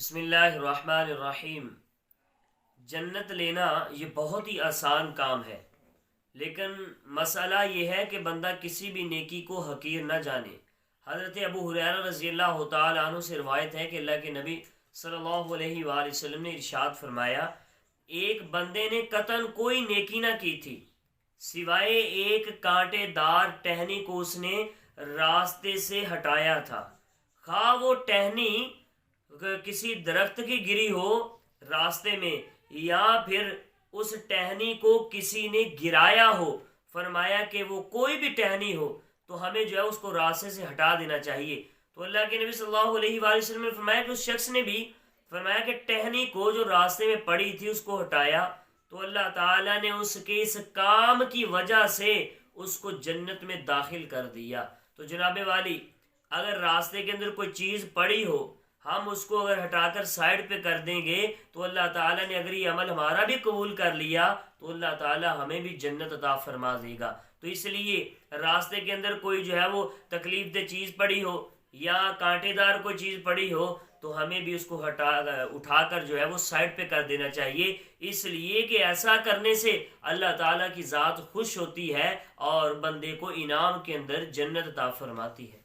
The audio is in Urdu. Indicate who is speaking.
Speaker 1: بسم اللہ الرحمن الرحیم۔ جنت لینا یہ بہت ہی آسان کام ہے، لیکن مسئلہ یہ ہے کہ بندہ کسی بھی نیکی کو حقیر نہ جانے۔ حضرت ابو ہریرہ رضی اللہ تعالیٰ عنہ سے روایت ہے کہ اللہ کے نبی صلی اللہ علیہ وآلہ وسلم نے ارشاد فرمایا، ایک بندے نے قطعاً کوئی نیکی نہ کی تھی سوائے ایک کانٹے دار ٹہنی کو اس نے راستے سے ہٹایا تھا، خواہ وہ ٹہنی کسی درخت کی گری ہو راستے میں یا پھر اس ٹہنی کو کسی نے گرایا ہو۔ فرمایا کہ وہ کوئی بھی ٹہنی ہو تو ہمیں جو ہے اس کو راستے سے ہٹا دینا چاہیے۔ تو اللہ کے نبی صلی اللہ علیہ وآلہ وسلم نے فرمایا کہ اس شخص نے بھی فرمایا کہ ٹہنی کو جو راستے میں پڑی تھی اس کو ہٹایا، تو اللہ تعالیٰ نے اس کے اس کام کی وجہ سے اس کو جنت میں داخل کر دیا۔ تو جناب والی، اگر راستے کے اندر کوئی چیز پڑی ہو، ہم اس کو اگر ہٹا کر سائڈ پہ کر دیں گے تو اللہ تعالیٰ نے اگر یہ عمل ہمارا بھی قبول کر لیا تو اللہ تعالیٰ ہمیں بھی جنت عطا فرما دے گا۔ تو اس لیے راستے کے اندر کوئی جو ہے وہ تکلیف دہ چیز پڑی ہو یا کانٹے دار کوئی چیز پڑی ہو تو ہمیں بھی اس کو اٹھا کر جو ہے وہ سائڈ پہ کر دینا چاہیے، اس لیے کہ ایسا کرنے سے اللہ تعالیٰ کی ذات خوش ہوتی ہے اور بندے کو انعام کے اندر جنت عطا فرماتی ہے۔